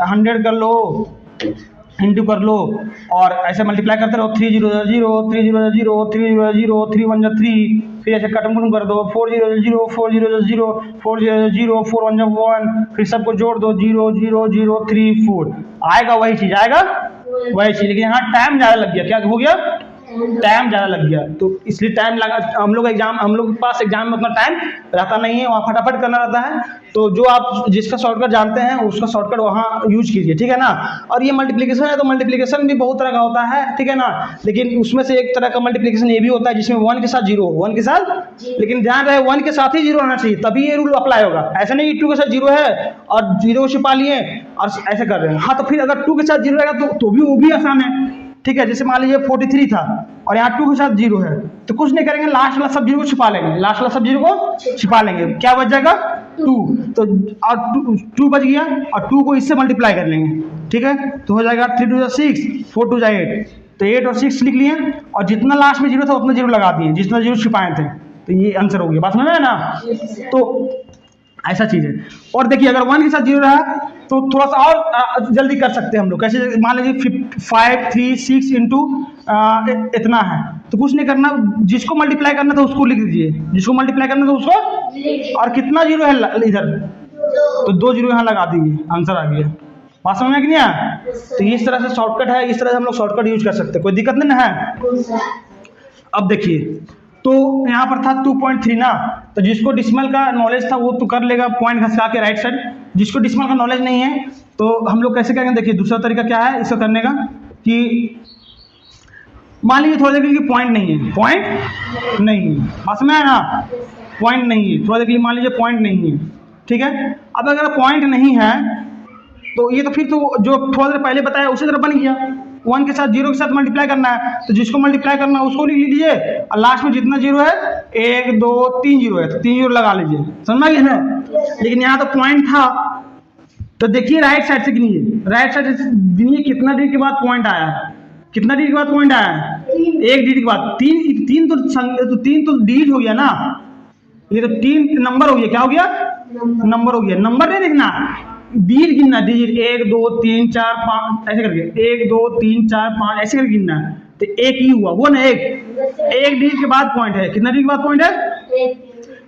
100 कर लो, इंटू कर लो और ऐसे मल्टीप्लाई करते रहो। 3 0 0 3 0 0 3 0 0 3 1 3, फिर ऐसे कटम कर दो 4 0 0 4 0 0 4 0 0 4 1 1, फिर सबको जोड़ दो 0 0 0 3 4, आएगा वही चीज, आएगा वही चीज, लेकिन यहाँ टाइम ज़्यादा लग गया। क्या हो गया? टाइम ज़्यादा लग गया, तो इसलिए टाइम लगा। हम लोग के पास एग्जाम में उतना टाइम रहता नहीं है, वहाँ फटाफट करना रहता है। तो जो आप जिसका शॉर्टकट जानते हैं उसका शॉर्टकट वहाँ यूज कीजिए, ठीक है ना। और ये मल्टीप्लिकेशन है तो मल्टीप्लिकेशन भी बहुत तरह का होता है, ठीक है ना। लेकिन उसमें से एक तरह का मल्टीप्लिकेशन ये भी होता है जिसमें 1 के साथ 0, 1 के साथ, लेकिन ध्यान रहे 1 के साथ ही 0 होना चाहिए, तभी ये रूल अप्लाई होगा। ऐसा नहीं कि 2 के साथ 0 है और 0 को छिपा लिए और ऐसे कर रहे हैं। हाँ, तो फिर अगर 2 के साथ 0 रहेगा तो भी वो भी आसान है, ठीक है। जैसे मान लीजिए 43 था और यहाँ 2 के साथ 0 है, तो कुछ नहीं करेंगे, लास्ट वाला सब 0 को छिपा लेंगे, लास्ट वाला सब 0 को छिपा लेंगे। क्या बच जाएगा? 2। तो और 2 बच गया और 2 को इससे मल्टीप्लाई कर लेंगे, ठीक है। तो हो जाएगा 3 2 6, 4 2 8, तो 8 और 6 लिख लिए और जितना लास्ट में 0 था उतना 0 लगा दिए, जितना 0 छिपाए थे, तो ये आंसर हो गया। बात समझ में है ना? तो ऐसा चीज़ है। और देखिए अगर 1 के साथ 0 रहा तो थोड़ा सा और जल्दी कर सकते हैं हम लोग। कैसे? मान लीजिए 5 3 6 इंटू इतना है, तो कुछ नहीं करना, जिसको मल्टीप्लाई करना था उसको लिख दीजिए, जिसको मल्टीप्लाई करना था उसको, और कितना 0 है इधर, तो 2 0 यहाँ लगा दीजिए, आंसर आ गया। बात समझ में कि नहीं आया? तो इस तरह से शॉर्टकट है, इस तरह से हम लोग शॉर्टकट यूज कर सकते हैं, कोई दिक्कत नहीं है। अब देखिए, तो यहाँ पर था 2.3 ना, तो जिसको डिसिमल का नॉलेज था वो तो कर लेगा पॉइंट घसका के राइट साइड, जिसको डिसिमल का नॉलेज नहीं है तो हम लोग कैसे करेंगे? देखिए दूसरा तरीका क्या है इसको करने का, कि मान लीजिए थोड़ा देर के लिए पॉइंट नहीं है, पॉइंट नहीं है, बस में है ना, पॉइंट नहीं है, थोड़ा देर के लिए मान लीजिए पॉइंट नहीं है, ठीक है। अब अगर पॉइंट नहीं है तो ये तो फिर तो जो थोड़ा देर पहले बताया उसी तरह बन गया। 1 के साथ 0 के साथ मल्टीप्लाई करना है, तो जिसको मल्टीप्लाई करना है उसको लिख लीजिए और लास्ट में जितना 0 है, 1 2 3 0 है तो 3 0 लगा लीजिए, समझ गए ना। लेकिन यहाँ तो पॉइंट था, तो देखिए राइट साइड से गिनिए, राइट साइड से गिनिए कितना डिजिट के बाद पॉइंट आया है, कितना डिजिट के बाद पॉइंट आया है, 1 डिजिट के बाद। 3 तो डिजिट हो गया ना, ये तो 3 नंबर हो गया, क्या हो गया? नंबर हो गया। नंबर नहीं देखना, डिजिट गिनना, डिजिट 1 2 3 4 5 ऐसे करके, 1 2 3 4 5 ऐसे करके गिनना है, तो एक ही हुआ वो ना, एक डिजिट के बाद पॉइंट है। कितना डिजिट के बाद पॉइंट है?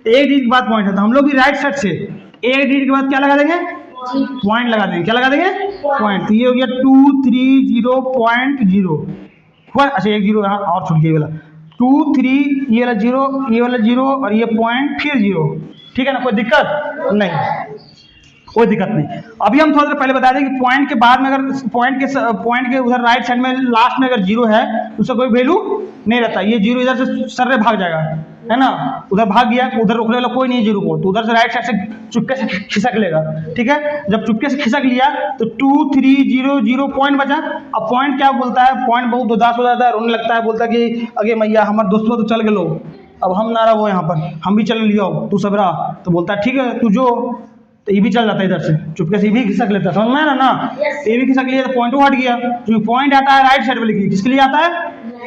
एक डिजिट के बाद पॉइंट है, तो हम लोग भी राइट साइड से एक डिजिट के बाद क्या लगा देंगे? पॉइंट लगा देंगे। क्या लगा देंगे? पॉइंट। तो ये हो गया 2 3 0.0। अच्छा एक 0 यहाँ और छूट गया, वाला 2 3, ये वाला 0, ये वाला 0 और ये पॉइंट फिर 0, ठीक है ना, कोई दिक्कत नहीं, कोई दिक्कत नहीं। अभी हम थोड़ा देर पहले बता दें कि पॉइंट के बाद में अगर पॉइंट के उधर राइट साइड में लास्ट में अगर 0 है तो उसका कोई वैल्यू नहीं रहता, ये 0 इधर से सर्रे भाग जाएगा, है ना, उधर भाग गया, उधर रोकने वाला कोई नहीं 0 को, तो उधर से राइट साइड से चुपके से खिसक लेगा, ठीक है। जब चुपके से खिसक लिया तो 2 3 0 0 पॉइंट बचा। अब पॉइंट क्या बोलता है? पॉइंट बहुत उदास हो जाता है, रोने लगता है, बोलता है कि अगे मैया हमारे दोस्तों तो चल गए, अब हम ना रहो यहाँ पर, हम भी चल लियो, तू सब रहा। तो बोलता है ठीक है तू जो, तो ये भी चल जाता है इधर से, चुपके से ये भी खिसक लेता है, समझ में है ना। ये भी खिसक लिया तो पॉइंट हट गया, क्योंकि पॉइंट आता है राइट साइड वाले के लिए, किसके लिए आता है?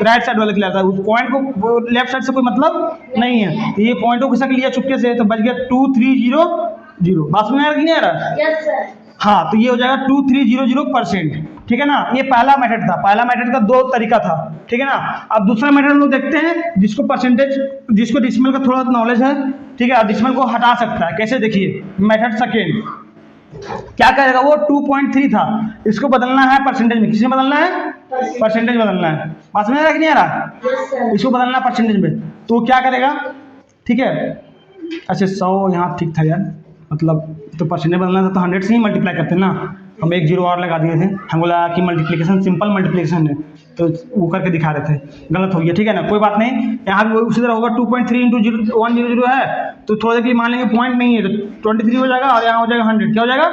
राइट साइड वाले के लिए आता है, उस पॉइंट को लेफ्ट साइड से कोई मतलब नहीं है। तो ये पॉइंट को खिसक लिया चुपके से, तो बच गया 2 3 0 0। बात में नहीं आ रहा? Yes sir. हाँ, तो ये हो जाएगा 2300%, ठीक है ना। ये पहला मेथड था, पहला मेथड का 2 तरीका था, ठीक है ना। अब दूसरा मेथड हम लोग देखते हैं जिसको परसेंटेज, जिसको डिसिमल का थोड़ा नॉलेज है, ठीक है, डिसिमल को हटा सकता है। कैसे? देखिए मेथड सेकेंड क्या करेगा, वो 2.3 था, इसको बदलना है परसेंटेज में। किसमें बदलना है? परसेंटेज बदलना है। बात में आ रहा कि नहीं आ रहा? Yes sir. इसको बदलना है परसेंटेज में, तो क्या करेगा? ठीक है, अच्छा 100 यहाँ ठीक था यार, मतलब तो परसेंटेज बदलना था तो 100 से ही मल्टीप्लाई करते ना, हम एक 0 और लगा दिए थे, हम बोला कि मल्टीप्लिकेशन सिंपल मल्टीप्लिकेशन है, तो वो करके दिखा रहे थे, गलत हो गया, ठीक है ना, कोई बात नहीं। यहाँ भी उसी तरह होगा, 2.3 इंटू 100 है, तो थोड़ा देर के लिए मान लेंगे पॉइंट नहीं है, तो 23 हो जाएगा और यहाँ हो जाएगा 100। क्या हो जाएगा?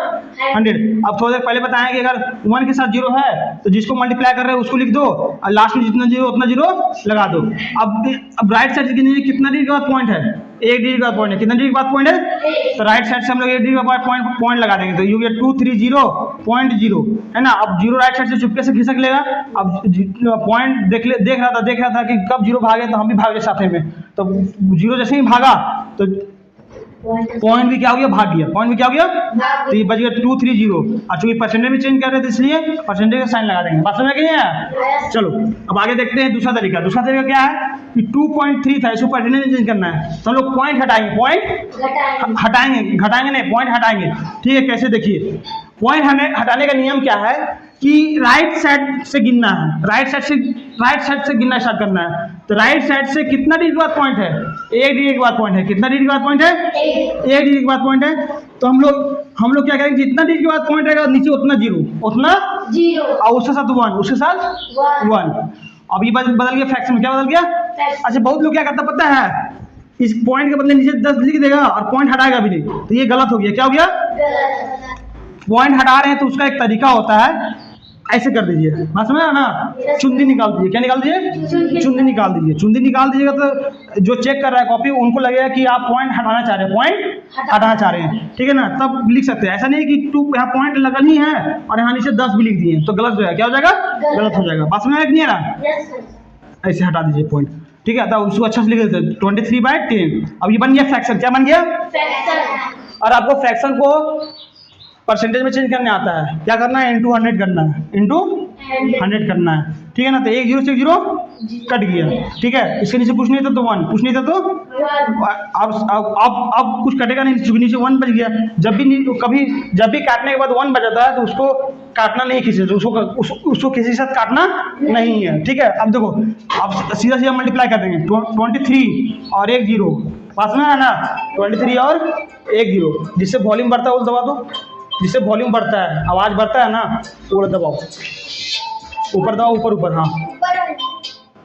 100। अब थोड़ा देर पहले बताएं कि अगर 1 के साथ 0 है तो जिसको मल्टीप्लाई कर रहे हैं उसको लिख दो और लास्ट में जितना 0 उतना 0 लगा दो। अब राइट साइड से कितना डिजिट के बाद पॉइंट है? 1 डिजिट के बाद पॉइंट है। कितना डिजिट के बाद पॉइंट है? तो राइट साइड से हम लोग 1 डिजिट के बाद पॉइंट लगा देंगे, तो ये हो गया 230.0, है ना। अब 0 राइट साइड से चुपके से खिसक लेगा, अब पॉइंट देख रहा था कि कब 0 भागे, तो हम भी भागे साथ में, तो 0 जैसे ही भागा तो पॉइंट भी क्या हो गया, भाग गया, पॉइंट भी क्या हो गया, तो ये बच गया 230। और चूंकि परसेंटेज में चेंज कर रहे थे इसलिए परसेंटेज का साइन लगा देंगे। बात समझ में आया? चलो अब आगे देखते हैं दूसरा तरीका। दूसरा तरीका क्या है कि 2.3 था, इसको परसेंटेज में चेंज करना है, तो हम लोग पॉइंट हटाएंगे, पॉइंट हटाएंगे, घटाएंगे नहीं, पॉइंट हटाएंगे। ठीक है, कैसे देखिए, पॉइंट हटाने का नियम क्या है कि राइट साइड से गिनना है, राइट साइड से गिनना स्टार्ट करना है। तो राइट साइड से कितना डिग्री के बाद पॉइंट है, 1 डिग्री के बाद पॉइंट है। कितना डिग्री के बाद पॉइंट है, 1 डिग्री के बाद पॉइंट है। तो हम लोग क्या करेंगे, जितना डिग्री के बाद पॉइंट रहेगा नीचे उतना जीरो, और उसके साथ 1, उसके साथ 1। अब ये बदल गया फ्रैक्शन में, क्या बदल गया? अच्छा, बहुत लोग क्या करता पता है, इस पॉइंट के बदले नीचे 10 लिख देगा और पॉइंट हटाएगा भी नहीं, तो ये गलत हो गया। क्या हो गया? पॉइंट हटा रहे हैं तो उसका एक तरीका होता है, ऐसे कर दीजिए, बात समझ ना, चुंदी निकाल दीजिए। क्या निकाल दीजिए? चुंदी निकाल दीजिए। चुंदी निकाल दीजिएगा तो जो चेक कर रहा है कॉपी, उनको लगेगा कि आप पॉइंट हटाना चाह रहे हैं, पॉइंट हटाना चाह रहे हैं, ठीक है ना, तब लिख सकते हैं। ऐसा नहीं कि यहाँ पॉइंट लगल ही है और यहाँ नीचे 10 भी लिख दिए तो गलत हो जाएगा। क्या हो जाएगा? गलत हो जाएगा। बात समझ में नहीं आ रहा? ऐसे हटा दीजिए पॉइंट, ठीक है, तो उसको अच्छा से लिख देते 23/10। अब ये बन गया फ्रैक्शन। क्या बन गया? और आपको फ्रैक्शन को परसेंटेज में चेंज करने आता है, क्या करना है, इंटू 100 करना है, इंटू 100 करना है, ठीक है ना। तो 1 0 से 0 कट गया, ठीक है। इसके नीचे कुछ नहीं था तो 1, कुछ नहीं था तो अब कुछ कटेगा नहीं, चूंकि नीचे 1 बच गया। जब भी काटने के बाद 1 बच जाता है तो उसको काटना नहीं किसी से, उसको किसी के साथ काटना नहीं है, ठीक है। अब देखो, अब सीधा सीधा मल्टीप्लाई कर देंगे, 23 और 1 0, पास में है ना, 23 और 1 0, जिससे वॉल्यूम बढ़ता है वो दबा दो, जिससे वॉल्यूम बढ़ता है, आवाज बढ़ता है ना, वो दबाओ, ऊपर दबाओ, ऊपर, हाँ,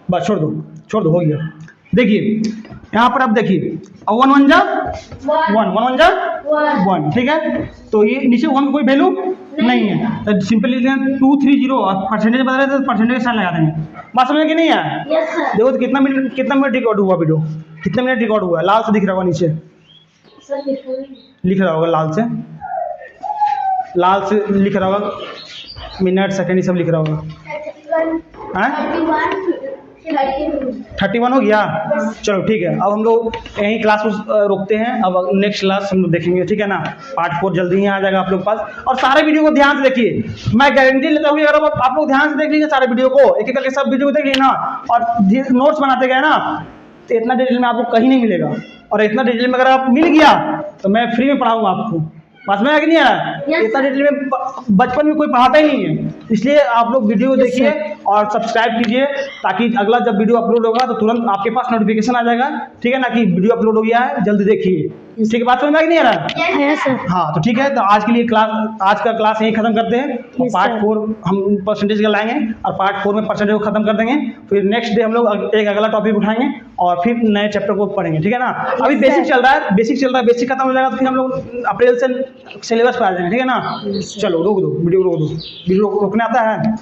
बस छोड़ दो, हो गया। देखिए यहाँ पर आप देखिए, 1 1 जा 1, ठीक है। तो ये नीचे 1 कोई वैल्यू नहीं है, तो सिंपली लिखते हैं 230 और परसेंटेज बदल रहे तो परसेंटेज साइन लगा देंगे। बात समझ में कि नहीं है? देखो तो कितना मिनट रिकॉर्ड हुआ वीडियो, कितने मिनट रिकॉर्ड हुआ, लाल से दिख रहा होगा, नीचे लिख रहा होगा, लाल से लिख रहा होगा, मिनट सेकंड ये सब लिख रहा होगा। 31 हो गया। चलो ठीक है, अब हम लोग यहीं क्लास रोकते हैं, अब नेक्स्ट क्लास हम लोग देखेंगे, ठीक है ना। पार्ट 4 जल्दी ही आ जाएगा आप लोग के पास। और सारे वीडियो को ध्यान से देखिए, मैं गारंटी लेता हूँ अगर आप लोग ध्यान से देख लीजिए सारे वीडियो को, एक एक करके सब वीडियो को देख लीजिए ना, और नोट्स बनाते गए ना, तो इतना डिटेल में आपको कहीं नहीं मिलेगा। और इतना डिटेल में अगर आप मिल गया तो मैं फ्री में पढ़ाऊंगा आपको। बात में कि नहीं आया? इतना डिटेल में बचपन में कोई पढ़ाता ही नहीं है, इसलिए आप लोग वीडियो देखिए और सब्सक्राइब कीजिए, ताकि अगला जब वीडियो अपलोड होगा तो तुरंत आपके पास नोटिफिकेशन आ जाएगा, ठीक है ना, कि वीडियो अपलोड हो गया है, जल्दी देखिए, ठीक है। बात समझ में कि नहीं आ रहा? हाँ, तो ठीक है, तो आज के लिए आज का क्लास यही खत्म करते हैं। पार्ट 4 हम परसेंटेज का लाएंगे और पार्ट 4 में परसेंटेज को खत्म कर देंगे। फिर नेक्स्ट डे हम लोग एक अगला टॉपिक उठाएंगे और फिर नए चैप्टर को पढ़ेंगे, ठीक है ना। अभी बेसिक चल रहा है, बेसिक खत्म हो जाएगा तो फिर हम लोग अप्रैल से सिलेबस पे आ जाएंगे, ठीक है ना। चलो रोक दो, वीडियो रोक दो, वीडियो रोकने आता है।